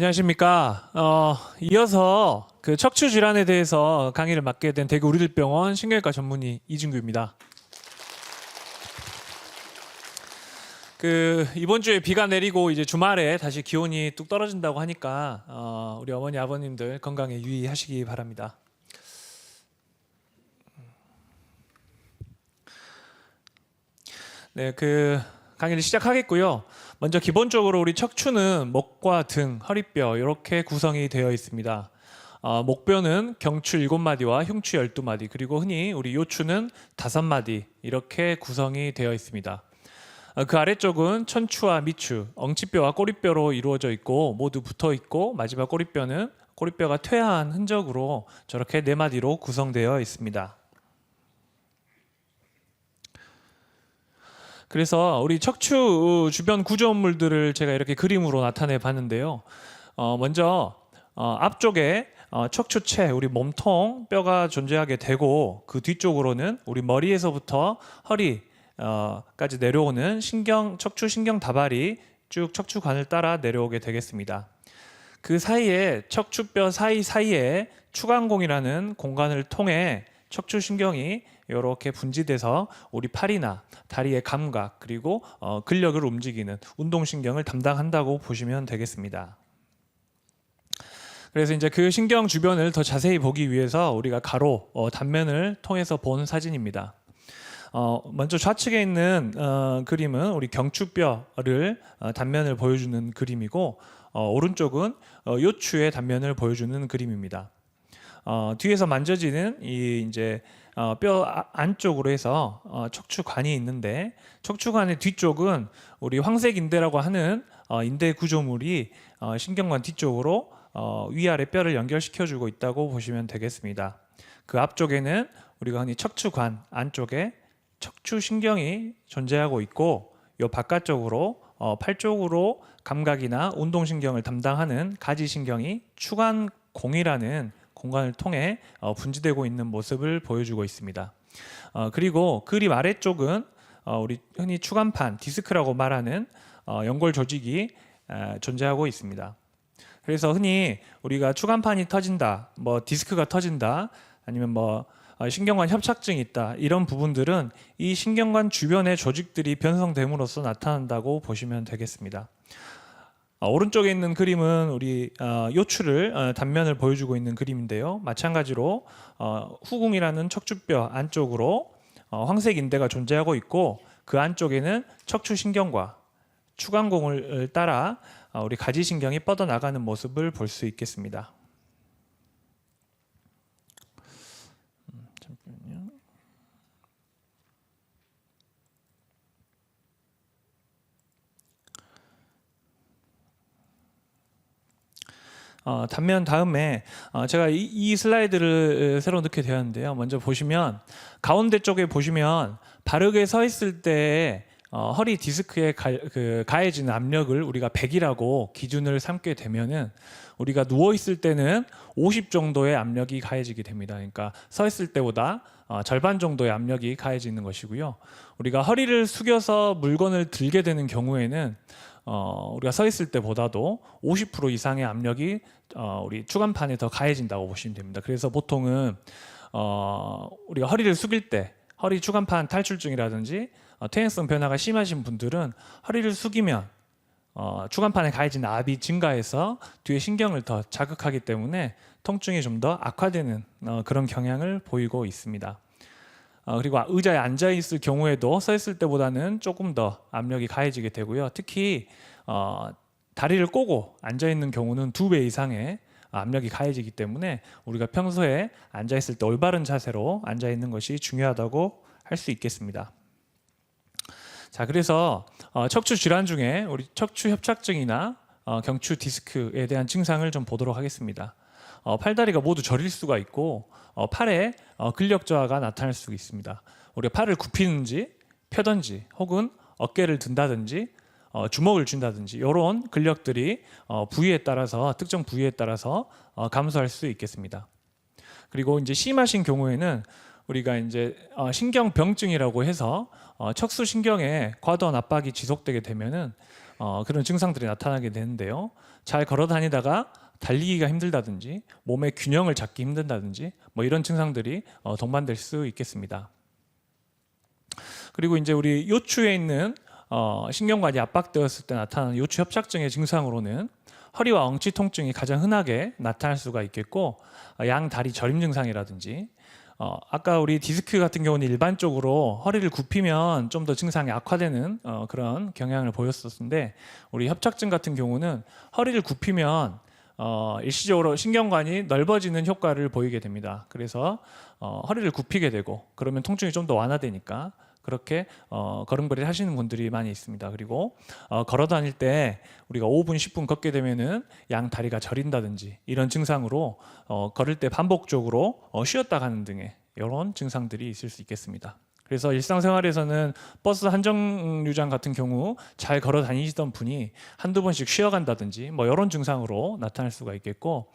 안녕하십니까. 이어서 그 척추 질환에 대해서 강의를 맡게 된 대구 우리들병원 신경외과 전문의 이진규입니다. 이번 주에 비가 내리고 이제 주말에 다시 기온이 뚝 떨어진다고 하니까 우리 어머니 아버님들 건강에 유의하시기 바랍니다. 네, 강의를 시작하겠고요. 먼저 기본적으로 우리 척추는 목과 등, 허리뼈 이렇게 구성이 되어 있습니다. 목뼈는 경추 7마디와 흉추 12마디, 그리고 흔히 우리 요추는 5마디 이렇게 구성이 되어 있습니다. 그 아래쪽은 천추와 미추, 엉치뼈와 꼬리뼈로 이루어져 있고 모두 붙어 있고, 마지막 꼬리뼈는 꼬리뼈가 퇴화한 흔적으로 저렇게 4마디로 구성되어 있습니다. 그래서 우리 척추 주변 구조물들을 제가 이렇게 그림으로 나타내 봤는데요. 먼저 앞쪽에 척추체, 우리 몸통 뼈가 존재하게 되고, 그 뒤쪽으로는 우리 머리에서부터 허리까지 내려오는 척추 신경 다발이 쭉 척추관을 따라 내려오게 되겠습니다. 그 사이에 척추뼈 사이사이에 추간공이라는 공간을 통해 척추신경이 이렇게 분지돼서 우리 팔이나 다리의 감각, 그리고 근력을 움직이는 운동신경을 담당한다고 보시면 되겠습니다. 그래서 이제 그 신경 주변을 더 자세히 보기 위해서 우리가 가로 단면을 통해서 본 사진입니다. 먼저 좌측에 있는 그림은 우리 경추뼈를 단면을 보여주는 그림이고, 오른쪽은 요추의 단면을 보여주는 그림입니다. 뒤에서 만져지는 이제 뼈 안쪽으로 해서 척추관이 있는데, 척추관의 뒤쪽은 우리 황색인대라고 하는 인대 구조물이 신경관 뒤쪽으로 위아래 뼈를 연결시켜주고 있다고 보시면 되겠습니다. 그 앞쪽에는 우리가 흔히 척추관 안쪽에 척추신경이 존재하고 있고, 이 바깥쪽으로 팔 쪽으로 감각이나 운동신경을 담당하는 가지신경이 추간공이라는 공간을 통해 분지되고 있는 모습을 보여주고 있습니다. 그리고 그림 아래쪽은 우리 흔히 추간판, 디스크라고 말하는 연골 조직이 존재하고 있습니다. 그래서 흔히 우리가 추간판이 터진다, 디스크가 터진다, 아니면 신경관 협착증이 있다, 이런 부분들은 이 신경관 주변의 조직들이 변성됨으로써 나타난다고 보시면 되겠습니다. 오른쪽에 있는 그림은 우리 요추를 단면을 보여주고 있는 그림인데요. 마찬가지로 후궁이라는 척추뼈 안쪽으로 황색 인대가 존재하고 있고, 그 안쪽에는 척추신경과 추간공을 따라 우리 가지신경이 뻗어나가는 모습을 볼 수 있겠습니다. 잠깐만요. 단면 다음에 제가 이 슬라이드를 새로 넣게 되었는데요. 먼저 보시면 가운데 쪽에 보시면 바르게 서 있을 때 허리 디스크에 가해지는 압력을 우리가 100이라고 기준을 삼게 되면은, 우리가 누워 있을 때는 50 정도의 압력이 가해지게 됩니다. 그러니까 서 있을 때보다 절반 정도의 압력이 가해지는 것이고요. 우리가 허리를 숙여서 물건을 들게 되는 경우에는 우리가 서 있을 때보다도 50% 이상의 압력이 우리 추간판에 더 가해진다고 보시면 됩니다. 그래서 보통은 우리가 허리를 숙일 때 허리 추간판 탈출증이라든지 퇴행성 변화가 심하신 분들은 허리를 숙이면 추간판에 가해진 압이 증가해서 뒤에 신경을 더 자극하기 때문에 통증이 좀 더 악화되는 그런 경향을 보이고 있습니다. 그리고 의자에 앉아 있을 경우에도 서 있을 때보다는 조금 더 압력이 가해지게 되고요. 특히 다리를 꼬고 앉아 있는 경우는 2배 이상의 압력이 가해지기 때문에 우리가 평소에 앉아 있을 때 올바른 자세로 앉아 있는 것이 중요하다고 할 수 있겠습니다. 자, 그래서 척추 질환 중에 우리 척추 협착증이나 경추 디스크에 대한 증상을 좀 보도록 하겠습니다. 팔다리가 모두 저릴 수가 있고, 팔에 근력 저하가 나타날 수 있습니다. 우리가 팔을 굽히는지 펴든지, 혹은 어깨를 든다든지 주먹을 쥔다든지, 이런 근력들이 부위에 따라서, 특정 부위에 따라서 감소할 수 있겠습니다. 그리고 이제 심하신 경우에는 우리가 이제 신경병증이라고 해서 척수신경에 과도한 압박이 지속되게 되면은 그런 증상들이 나타나게 되는데요. 잘 걸어 다니다가 달리기가 힘들다든지 몸의 균형을 잡기 힘든다든지 뭐 이런 증상들이 동반될 수 있겠습니다. 그리고 이제 우리 요추에 있는 신경관이 압박되었을 때 나타나는 요추 협착증의 증상으로는 허리와 엉치 통증이 가장 흔하게 나타날 수가 있겠고, 양 다리 저림 증상이라든지 아까 우리 디스크 같은 경우는 일반적으로 허리를 굽히면 좀 더 증상이 악화되는 그런 경향을 보였었는데, 우리 협착증 같은 경우는 허리를 굽히면 일시적으로 신경관이 넓어지는 효과를 보이게 됩니다. 그래서 허리를 굽히게 되고 그러면 통증이 좀 더 완화되니까 그렇게 걸음걸이를 하시는 분들이 많이 있습니다. 그리고 걸어 다닐 때 우리가 5분, 10분 걷게 되면은 양 다리가 저린다든지 이런 증상으로 걸을 때 반복적으로 쉬었다 가는 등의 이런 증상들이 있을 수 있겠습니다. 그래서 일상생활에서는 버스 한정류장 같은 경우 잘 걸어 다니시던 분이 한두 번씩 쉬어간다든지 뭐 이런 증상으로 나타날 수가 있겠고,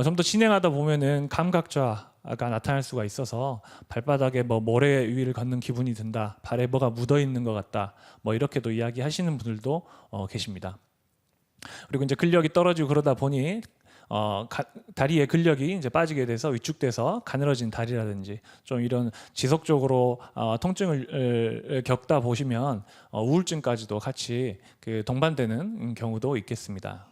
좀 더 진행하다 보면은 감각저하가 나타날 수가 있어서 발바닥에 뭐 모래 위를 걷는 기분이 든다, 발에 뭐가 묻어 있는 것 같다, 뭐 이렇게도 이야기하시는 분들도 계십니다. 그리고 이제 근력이 떨어지고 그러다 보니 다리의 근력이 이제 빠지게 돼서 위축돼서 가늘어진 다리라든지 좀 이런 지속적으로 통증을 겪다 보시면 우울증까지도 같이 그 동반되는 경우도 있겠습니다.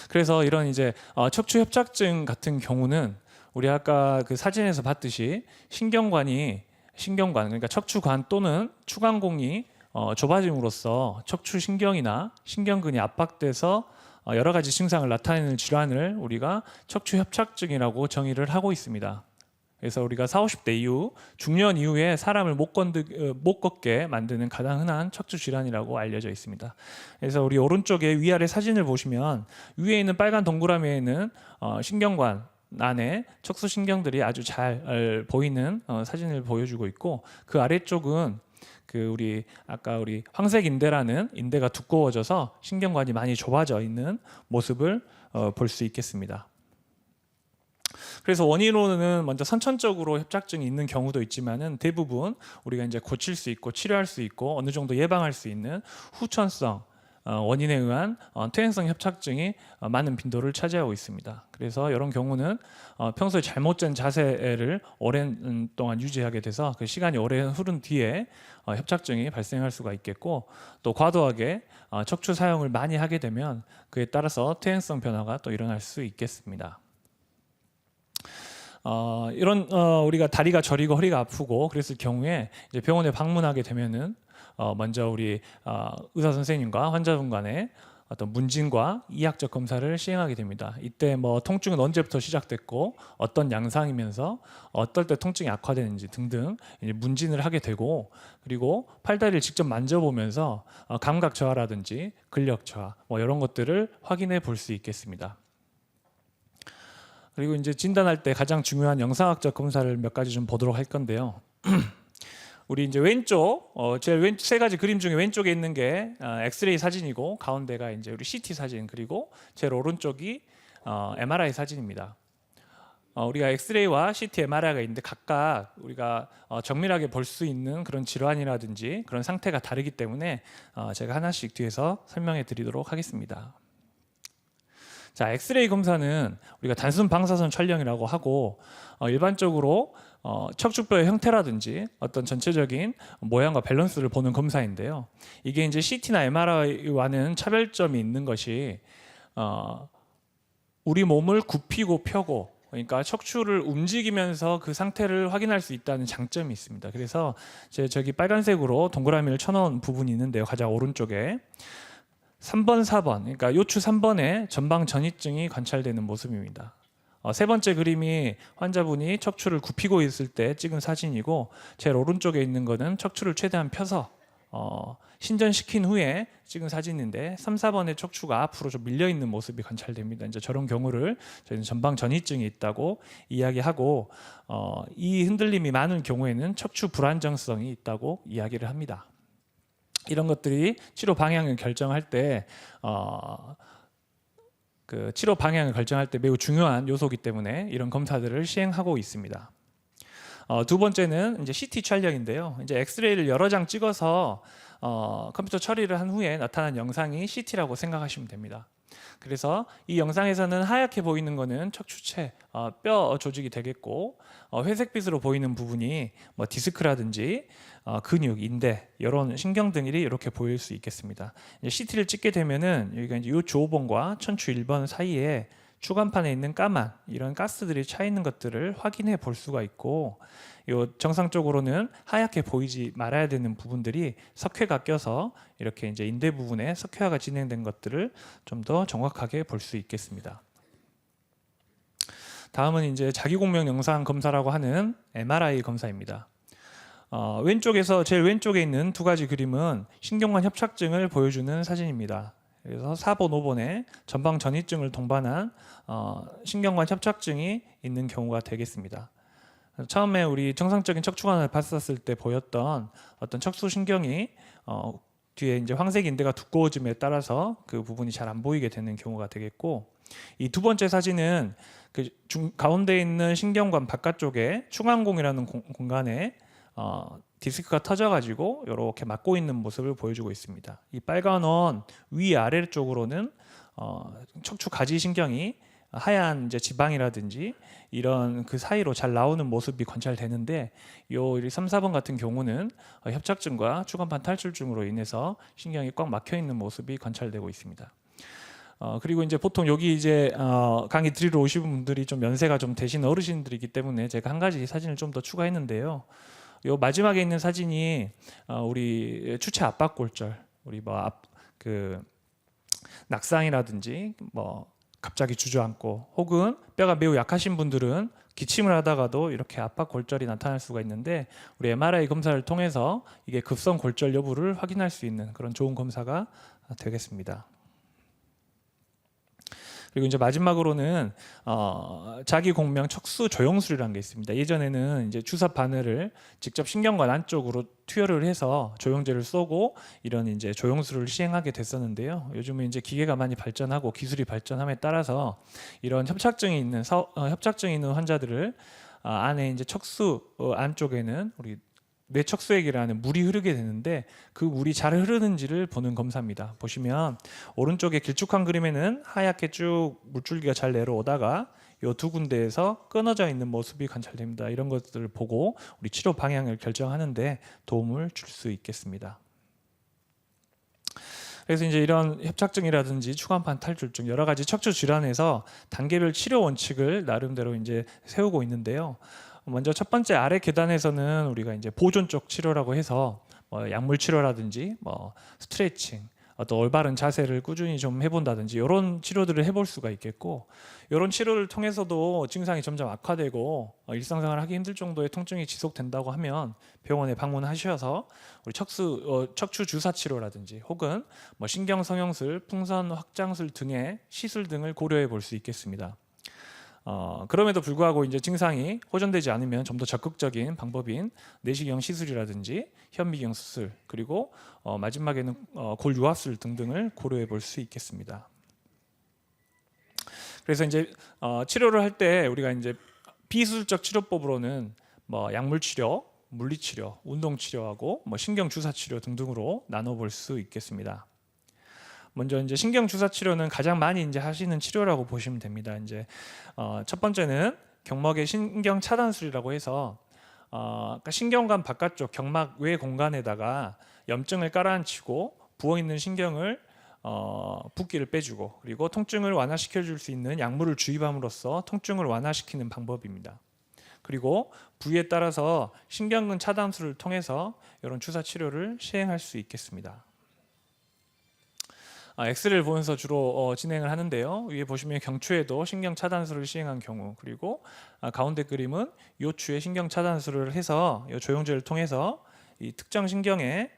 그래서 이런 이제 척추 협착증 같은 경우는 우리 아까 그 사진에서 봤듯이 신경관 그러니까 척추관 또는 추간공이 좁아짐으로써 척추 신경이나 신경근이 압박돼서 여러 가지 증상을 나타내는 질환을 우리가 척추 협착증이라고 정의를 하고 있습니다. 그래서 우리가 40, 50대 이후 중년 이후에 사람을 못 걷게 만드는 가장 흔한 척추 질환이라고 알려져 있습니다. 그래서 우리 오른쪽에 위아래 사진을 보시면 위에 있는 빨간 동그라미에는 신경관 안에 척수 신경들이 아주 잘 보이는 사진을 보여주고 있고, 그 아래쪽은 우리 아까 우리 황색 인대라는 인대가 두꺼워져서 신경관이 많이 좁아져 있는 모습을 볼 수 있겠습니다. 그래서 원인으로는 먼저 선천적으로 협착증이 있는 경우도 있지만은 대부분 우리가 이제 고칠 수 있고 치료할 수 있고 어느 정도 예방할 수 있는 후천성 원인에 의한 퇴행성 협착증이 많은 빈도를 차지하고 있습니다. 그래서 이런 경우는 평소에 잘못된 자세를 오랜 동안 유지하게 돼서 그 시간이 오래 흐른 뒤에 협착증이 발생할 수가 있겠고, 또 과도하게 척추 사용을 많이 하게 되면 그에 따라서 퇴행성 변화가 또 일어날 수 있겠습니다. 이런 우리가 다리가 저리고 허리가 아프고 그랬을 경우에 이제 병원에 방문하게 되면은 먼저 우리 의사 선생님과 환자분 간의 어떤 문진과 이학적 검사를 시행하게 됩니다. 이때 뭐 통증은 언제부터 시작됐고 어떤 양상이면서 어떨 때 통증이 악화되는지 등등 이제 문진을 하게 되고, 그리고 팔다리를 직접 만져보면서 감각 저하라든지 근력 저하 뭐 이런 것들을 확인해 볼 수 있겠습니다. 그리고 이제 진단할 때 가장 중요한 영상학적 검사를 몇 가지 좀 보도록 할 건데요. 우리 이제 왼쪽 제일 세 가지 그림 중에 왼쪽에 있는 게 엑스레이 사진이고, 가운데가 이제 우리 CT 사진, 그리고 제일 오른쪽이 MRI 사진입니다. 우리가 엑스레이와 CT, MRI가 있는데 각각 우리가 정밀하게 볼 수 있는 그런 질환이라든지 그런 상태가 다르기 때문에 제가 하나씩 뒤에서 설명해 드리도록 하겠습니다. 자, 엑스레이 검사는 우리가 단순 방사선 촬영이라고 하고 일반적으로 척추뼈의 형태라든지 어떤 전체적인 모양과 밸런스를 보는 검사인데요. 이게 이제 CT나 MRI와는 차별점이 있는 것이 우리 몸을 굽히고 펴고, 그러니까 척추를 움직이면서 그 상태를 확인할 수 있다는 장점이 있습니다. 그래서 저기 빨간색으로 동그라미를 쳐놓은 부분이 있는데요. 가장 오른쪽에 3번, 4번, 그러니까 요추 3번에 전방 전이증이 관찰되는 모습입니다. 세 번째 그림이 환자분이 척추를 굽히고 있을 때 찍은 사진이고, 제일 오른쪽에 있는 거는 척추를 최대한 펴서 신전시킨 후에 찍은 사진인데 3, 4번의 척추가 앞으로 좀 밀려 있는 모습이 관찰됩니다. 이제 저런 경우를 저희는 전방 전이증이 있다고 이야기하고, 이 흔들림이 많은 경우에는 척추 불안정성이 있다고 이야기를 합니다. 이런 것들이 치료 방향을 결정할 때 매우 중요한 요소이기 때문에 이런 검사들을 시행하고 있습니다. 두 번째는 이제 CT 촬영인데요. 이제 엑스레이를 여러 장 찍어서 컴퓨터 처리를 한 후에 나타난 영상이 CT라고 생각하시면 됩니다. 그래서 이 영상에서는 하얗게 보이는 거는 척추체, 뼈 조직이 되겠고, 회색빛으로 보이는 부분이 뭐 디스크라든지 근육, 인대, 이런 신경 등이 이렇게 보일 수 있겠습니다. CT를 찍게 되면은 여기가 이제 이 조5번과 천추 1번 사이에 추간판에 있는 까만 이런 가스들이 차 있는 것들을 확인해 볼 수가 있고, 요 정상적으로는 하얗게 보이지 말아야 되는 부분들이 석회가 껴서 이렇게 이제 인대 부분에 석회화가 진행된 것들을 좀 더 정확하게 볼 수 있겠습니다. 다음은 이제 자기공명 영상 검사라고 하는 MRI 검사입니다. 왼쪽에서 제일 왼쪽에 있는 두 가지 그림은 신경관 협착증을 보여주는 사진입니다. 그래서 4번, 5번에 전방 전이증을 동반한 신경관 협착증이 있는 경우가 되겠습니다. 처음에 우리 정상적인 척추관을 봤었을 때 보였던 어떤 척수신경이 뒤에 이제 황색 인대가 두꺼워짐에 따라서 그 부분이 잘 안 보이게 되는 경우가 되겠고, 이 두 번째 사진은 그 가운데 있는 신경관 바깥쪽에 충안공이라는 공간에 디스크가 터져가지고 이렇게 막고 있는 모습을 보여주고 있습니다. 이 빨간 원 위아래쪽으로는 척추 가지신경이 하얀 이제 지방이라든지 이런 그 사이로 잘 나오는 모습이 관찰되는데, 요 3, 4번 같은 경우는 협착증과 추간판 탈출증으로 인해서 신경이 꽉 막혀 있는 모습이 관찰되고 있습니다. 그리고 이제 보통 여기 이제 강의 들으러 오시는 분들이 좀 연세가 좀 되신 어르신들이기 때문에 제가 한 가지 사진을 좀 더 추가했는데요. 요 마지막에 있는 사진이 우리 추체 압박골절, 우리 뭐 그 낙상이라든지 뭐 갑자기 주저앉고, 혹은 뼈가 매우 약하신 분들은 기침을 하다가도 이렇게 압박골절이 나타날 수가 있는데, 우리 MRI 검사를 통해서 이게 급성 골절 여부를 확인할 수 있는 그런 좋은 검사가 되겠습니다. 그리고 이제 마지막으로는 자기 공명 척수 조영술이라는 게 있습니다. 예전에는 이제 주사 바늘을 직접 신경관 안쪽으로 투여를 해서 조영제를 쏘고 이런 이제 조영술을 시행하게 됐었는데요. 요즘은 이제 기계가 많이 발전하고 기술이 발전함에 따라서 이런 협착증이 있는 환자들을 안에 이제 척수 안쪽에는 우리 뇌척수액이라는 물이 흐르게 되는데, 그 물이 잘 흐르는지를 보는 검사입니다. 보시면 오른쪽에 길쭉한 그림에는 하얗게 쭉 물줄기가 잘 내려오다가 이 두 군데에서 끊어져 있는 모습이 관찰됩니다. 이런 것들을 보고 우리 치료 방향을 결정하는데 도움을 줄 수 있겠습니다. 그래서 이제 이런 협착증이라든지 추간판 탈출증, 여러 가지 척추 질환에서 단계별 치료 원칙을 나름대로 이제 세우고 있는데요. 먼저 첫 번째 아래 계단에서는 우리가 이제 보존 쪽 치료라고 해서 뭐 약물 치료라든지 뭐 스트레칭, 어떤 올바른 자세를 꾸준히 좀 해본다든지 이런 치료들을 해볼 수가 있겠고, 이런 치료를 통해서도 증상이 점점 악화되고 일상생활 하기 힘들 정도의 통증이 지속된다고 하면 병원에 방문하셔서 우리 척추 주사 치료라든지 혹은 뭐 신경 성형술, 풍선 확장술 등의 시술 등을 고려해 볼 수 있겠습니다. 그럼에도 불구하고 이제 증상이 호전되지 않으면 좀 더 적극적인 방법인 내시경 시술이라든지 현미경 수술, 그리고 마지막에는 골 유압술 등등을 고려해 볼 수 있겠습니다. 그래서 이제 치료를 할 때 우리가 이제 비수술적 치료법으로는 뭐 약물 치료, 물리 치료, 운동 치료하고 뭐 신경 주사 치료 등등으로 나눠 볼 수 있겠습니다. 먼저 이제 신경 주사 치료는 가장 많이 이제 하시는 치료라고 보시면 됩니다. 이제 첫 번째는 경막의 신경 차단술이라고 해서 그러니까 신경관 바깥쪽 경막 외 공간에다가 염증을 깔아앉히고 부어 있는 신경을 붓기를 빼주고, 그리고 통증을 완화시켜 줄 수 있는 약물을 주입함으로써 통증을 완화시키는 방법입니다. 그리고 부위에 따라서 신경근 차단술을 통해서 이런 주사 치료를 시행할 수 있겠습니다. 엑스레이를 보면서 주로 진행을 하는데요. 위에 보시면 경추에도 신경 차단술을 시행한 경우, 그리고 가운데 그림은 요추에 신경 차단술을 해서 이 조영제를 통해서 이 특정 신경에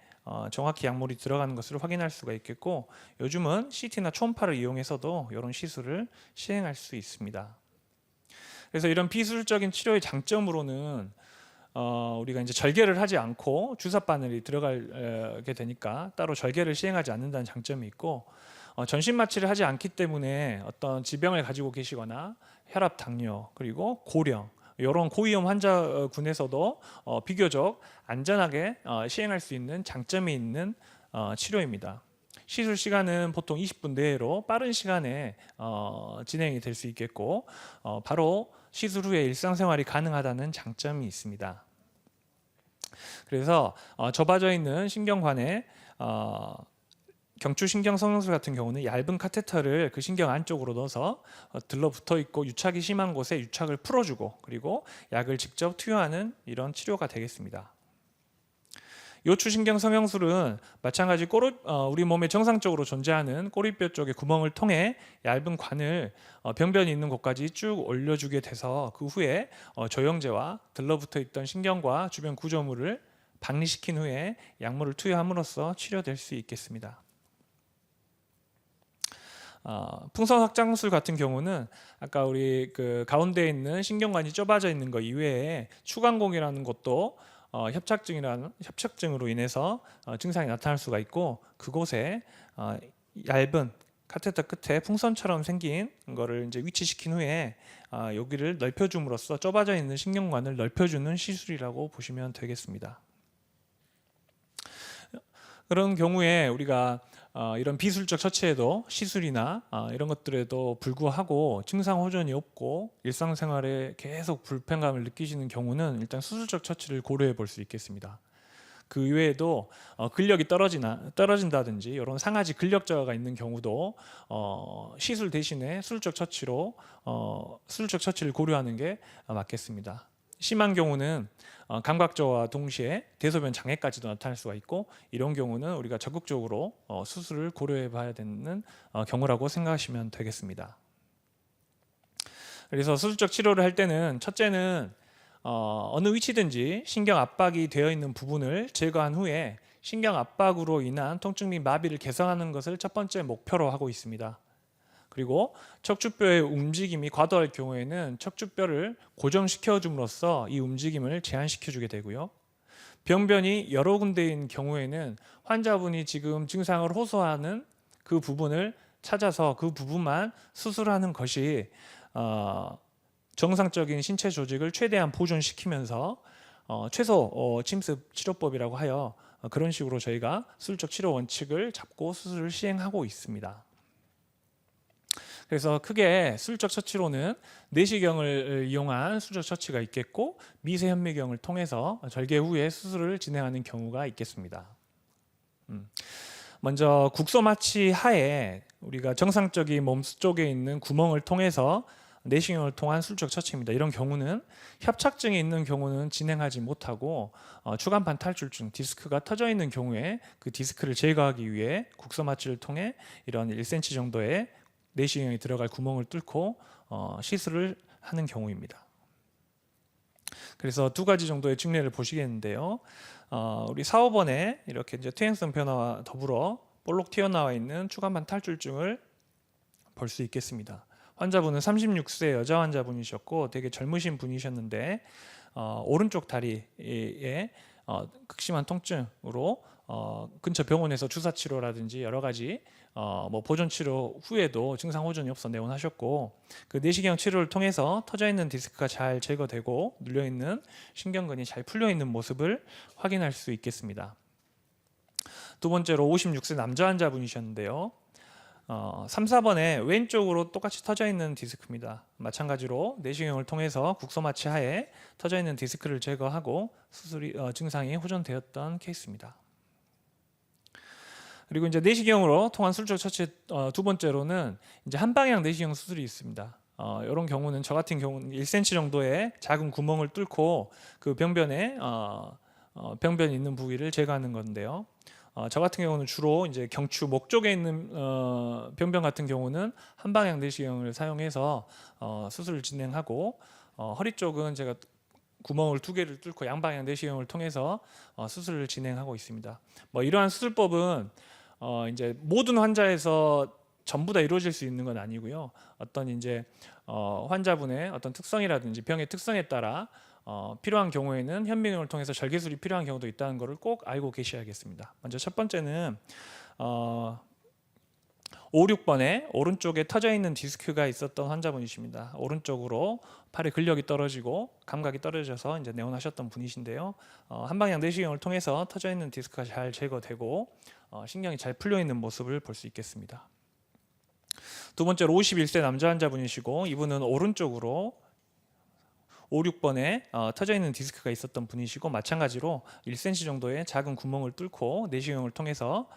정확히 약물이 들어가는 것을 확인할 수가 있겠고, 요즘은 CT나 초음파를 이용해서도 이런 시술을 시행할 수 있습니다. 그래서 이런 비수술적인 치료의 장점으로는 우리가 이제 절개를 하지 않고 주사 바늘이 들어가게 되니까 따로 절개를 시행하지 않는다는 장점이 있고, 전신 마취를 하지 않기 때문에 어떤 질병을 가지고 계시거나 혈압, 당뇨, 그리고 고령, 이런 고위험 환자군에서도 비교적 안전하게 시행할 수 있는 장점이 있는 치료입니다. 시술 시간은 보통 20분 내로 빠른 시간에 진행이 될 수 있겠고 바로 시술 후에 일상생활이 가능하다는 장점이 있습니다. 그래서 좁아져 있는 신경관에 경추신경 성형술 같은 경우는 얇은 카테터를 그 신경 안쪽으로 넣어서 들러붙어 있고 유착이 심한 곳에 유착을 풀어주고 그리고 약을 직접 투여하는 이런 치료가 되겠습니다. 요추신경 성형술은 마찬가지 우리 몸에 정상적으로 존재하는 꼬리뼈 쪽의 구멍을 통해 얇은 관을 병변이 있는 곳까지 쭉 올려주게 돼서 그 후에 조영제와 들러붙어 있던 신경과 주변 구조물을 박리시킨 후에 약물을 투여함으로써 치료될 수 있겠습니다. 풍선 확장술 같은 경우는 아까 우리 그 가운데에 있는 신경관이 좁아져 있는 것 이외에 추간공이라는 것도 협착증으로 인해서 증상이 나타날 수가 있고 그곳에 얇은 카테터 끝에 풍선처럼 생긴 거를 이제 위치시킨 후에 여기를 넓혀줌으로써 좁아져 있는 신경관을 넓혀주는 시술이라고 보시면 되겠습니다. 그런 경우에 우리가 이런 비술적 처치에도 시술이나 이런 것들에도 불구하고 증상 호전이 없고 일상생활에 계속 불편감을 느끼시는 경우는 일단 수술적 처치를 고려해 볼 수 있겠습니다. 그 외에도 근력이 떨어진다든지 이런 상하지 근력 저하가 있는 경우도 시술 대신에 수술적 처치를 고려하는 게 맞겠습니다. 심한 경우는 감각저하와 동시에 대소변 장애까지도 나타날 수가 있고 이런 경우는 우리가 적극적으로 수술을 고려해 봐야 되는 경우라고 생각하시면 되겠습니다. 그래서 수술적 치료를 할 때는 첫째는 어느 위치든지 신경 압박이 되어 있는 부분을 제거한 후에 신경 압박으로 인한 통증 및 마비를 개선하는 것을 첫 번째 목표로 하고 있습니다. 그리고 척추뼈의 움직임이 과도할 경우에는 척추뼈를 고정시켜 줌으로써 이 움직임을 제한시켜 주게 되고요. 병변이 여러 군데인 경우에는 환자분이 지금 증상을 호소하는 그 부분을 찾아서 그 부분만 수술하는 것이 정상적인 신체 조직을 최대한 보존시키면서 최소 침습 치료법이라고 하여 그런 식으로 저희가 수술적 치료 원칙을 잡고 수술을 시행하고 있습니다. 그래서 크게 수술적 처치로는 내시경을 이용한 수술적 처치가 있겠고 미세 현미경을 통해서 절개 후에 수술을 진행하는 경우가 있겠습니다. 먼저 국소마취 하에 우리가 정상적인 몸 쪽에 있는 구멍을 통해서 내시경을 통한 수술적 처치입니다. 이런 경우는 협착증이 있는 경우는 진행하지 못하고 추간판 탈출증, 디스크가 터져 있는 경우에 그 디스크를 제거하기 위해 국소마취를 통해 이런 1cm 정도의 내시경이 들어갈 구멍을 뚫고 시술을 하는 경우입니다. 그래서 두 가지 정도의 측례를 보시겠는데요. 우리 4, 5번에 이렇게 이제 퇴행성 변화와 더불어 볼록 튀어나와 있는 추간판 탈출증을 볼 수 있겠습니다. 환자분은 36세 여자 환자분이셨고 되게 젊으신 분이셨는데 오른쪽 다리에 극심한 통증으로 근처 병원에서 주사 치료라든지 여러 가지 뭐 보존 치료 후에도 증상 호전이 없어 내원하셨고 그 내시경 치료를 통해서 터져 있는 디스크가 잘 제거되고 눌려 있는 신경근이 잘 풀려 있는 모습을 확인할 수 있겠습니다. 두 번째로 56세 남자 환자분이셨는데요. 3, 4번에 왼쪽으로 똑같이 터져 있는 디스크입니다. 마찬가지로 내시경을 통해서 국소마취 하에 터져 있는 디스크를 제거하고 수술이 증상이 호전되었던 케이스입니다. 그리고 이제 내시경으로 통한 수술적 처치 두 번째로는 이제 한방향 내시경 수술이 있습니다. 이런 경우는 저 같은 경우는 1cm 정도의 작은 구멍을 뚫고 그 병변에 병변이 있는 부위를 제거하는 건데요. 저 같은 경우는 주로 이제 경추 목 쪽에 있는 병변 같은 경우는 한방향 내시경을 사용해서 수술을 진행하고 허리 쪽은 제가 구멍을 2개를 뚫고 양방향 내시경을 통해서 수술을 진행하고 있습니다. 뭐 이러한 수술법은 이제 모든 환자에서 전부 다 이루어질 수 있는 건 아니고요. 어떤 이제 환자분의 어떤 특성이라든지 병의 특성에 따라 필요한 경우에는 현미경을 통해서 절개술이 필요한 경우도 있다는 것을 꼭 알고 계셔야겠습니다. 먼저 첫 번째는 5, 6번에 오른쪽에 터져 있는 디스크가 있었던 환자분이십니다. 오른쪽으로 팔의 근력이 떨어지고 감각이 떨어져서 이제 내원하셨던 분이신데요. 한방향 내시경을 통해서 터져 있는 디스크가 잘 제거되고 신경이 잘 풀려 있는 모습을 볼 수 있겠습니다. 두 번째로 51세 남자 환자분이시고 이분은 오른쪽으로 5, 6번에 터져 있는 디스크가 있었던 분이시고 마찬가지로 1cm 정도의 작은 구멍을 뚫고 내시경을 통해서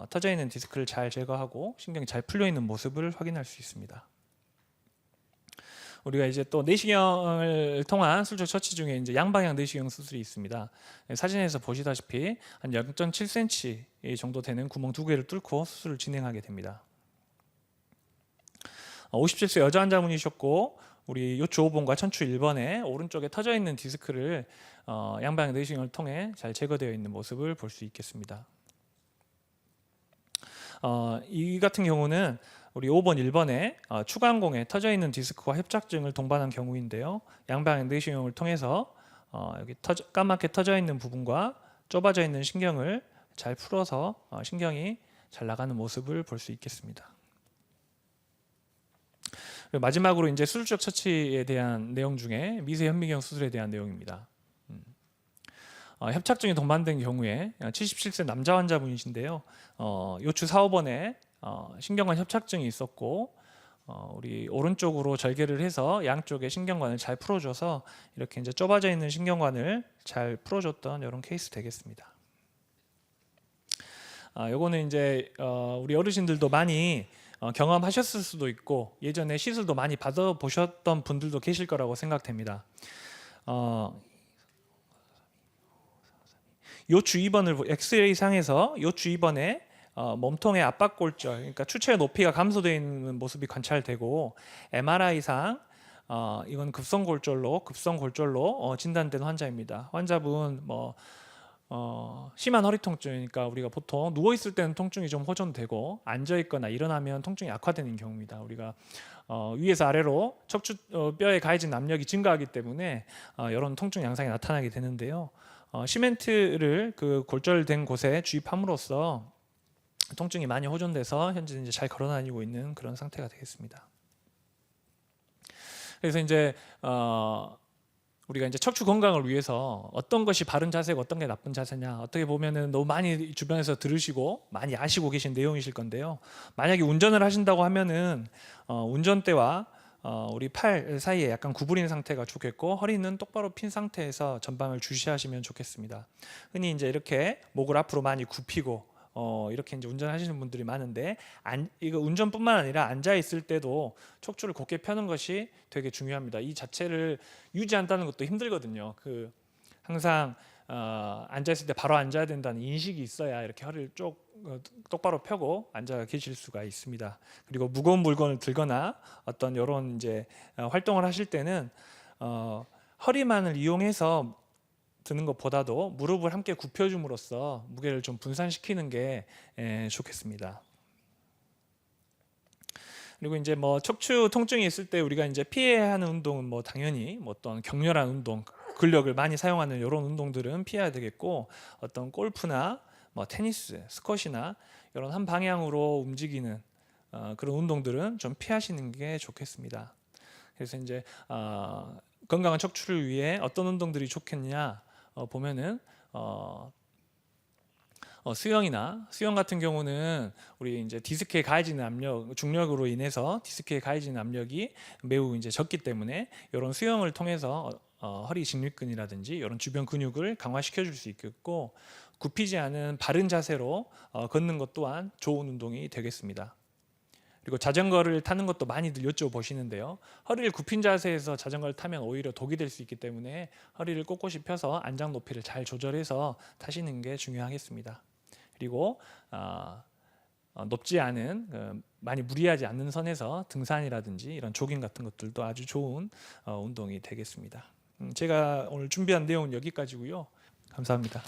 터져 있는 디스크를 잘 제거하고 신경이 잘 풀려 있는 모습을 확인할 수 있습니다. 우리가 이제 또 내시경을 통한 수술 처치 중에 이제 양방향 내시경 수술이 있습니다. 사진에서 보시다시피 한 0.7cm 정도 되는 구멍 2개를 뚫고 수술을 진행하게 됩니다. 57세 여자 환자분이셨고 우리 요추 5번과 천추 1번에 오른쪽에 터져 있는 디스크를 양방향 내시경을 통해 잘 제거되어 있는 모습을 볼 수 있겠습니다. 이 같은 경우는 우리 5번, 1번에 추간공에 터져 있는 디스크와 협착증을 동반한 경우인데요. 양방향 내시경을 통해서 여기 까맣게 터져 있는 부분과 좁아져 있는 신경을 잘 풀어서 신경이 잘 나가는 모습을 볼 수 있겠습니다. 마지막으로 이제 수술적 처치에 대한 내용 중에 미세 현미경 수술에 대한 내용입니다. 협착증이 동반된 경우에 77세 남자 환자분이신데요. 요추 4, 5번에 신경관 협착증이 있었고 우리 오른쪽으로 절개를 해서 양쪽의 신경관을 잘 풀어줘서 이렇게 이제 좁아져 있는 신경관을 잘 풀어줬던 이런 케이스 되겠습니다. 요거는 이제 우리 어르신들도 많이 경험하셨을 수도 있고 예전에 시술도 많이 받아보셨던 분들도 계실 거라고 생각됩니다. 요추 2번을 엑스레이 상에서 요추 2번에 몸통의 압박골절, 그러니까 추체 높이가 감소되어 있는 모습이 관찰되고 MRI상 이건 급성골절로 진단된 환자입니다. 환자분 심한 허리 통증이니까 우리가 보통 누워 있을 때는 통증이 좀 호전되고 앉아 있거나 일어나면 통증이 악화되는 경우입니다. 우리가 위에서 아래로 척추 뼈에 가해진 압력이 증가하기 때문에 이런 통증 양상이 나타나게 되는데요. 시멘트를 그 골절된 곳에 주입함으로써 통증이 많이 호전돼서 현재 이제 잘 걸어다니고 있는 그런 상태가 되겠습니다. 그래서 이제 우리가 이제 척추 건강을 위해서 어떤 것이 바른 자세고 어떤 게 나쁜 자세냐, 어떻게 보면은 너무 많이 주변에서 들으시고 많이 아시고 계신 내용이실 건데요. 만약에 운전을 하신다고 하면은 운전대와 우리 팔 사이에 약간 구부린 상태가 좋겠고 허리는 똑바로 핀 상태에서 전방을 주시하시면 좋겠습니다. 흔히 이제 이렇게 목을 앞으로 많이 굽히고 이렇게 이제 운전하시는 분들이 많은데 이거 운전뿐만 아니라 앉아 있을 때도 척추를 곧게 펴는 것이 되게 중요합니다. 이 자체를 유지한다는 것도 힘들거든요. 항상 앉아 있을 때 바로 앉아야 된다는 인식이 있어야 이렇게 허리를 똑바로 펴고 앉아 계실 수가 있습니다. 그리고 무거운 물건을 들거나 어떤 이런 이제 활동을 하실 때는 허리만을 이용해서 드는 것보다도 무릎을 함께 굽혀줌으로써 무게를 좀 분산시키는 게 좋겠습니다. 그리고 이제 척추 통증이 있을 때 우리가 이제 피해야 하는 운동은 당연히 어떤 격렬한 운동, 근력을 많이 사용하는 이런 운동들은 피해야 되겠고 어떤 골프나 테니스, 스쿼시나 이런 한 방향으로 움직이는 그런 운동들은 좀 피하시는 게 좋겠습니다. 그래서 이제 건강한 척추를 위해 어떤 운동들이 좋겠냐 보면은 수영 같은 경우는 우리 이제 디스크에 가해지는 압력, 중력으로 인해서 디스크에 가해지는 압력이 매우 이제 적기 때문에 이런 수영을 통해서 허리 직립근이라든지 이런 주변 근육을 강화시켜 줄 수 있겠고 굽히지 않은 바른 자세로 걷는 것 또한 좋은 운동이 되겠습니다. 그리고 자전거를 타는 것도 많이들 여쭤보시는데요. 허리를 굽힌 자세에서 자전거를 타면 오히려 독이 될 수 있기 때문에 허리를 꼿꼿이 펴서 안장 높이를 잘 조절해서 타시는 게 중요하겠습니다. 그리고 높지 않은 많이 무리하지 않는 선에서 등산이라든지 이런 조깅 같은 것들도 아주 좋은 운동이 되겠습니다. 제가 오늘 준비한 내용은 여기까지고요. 감사합니다.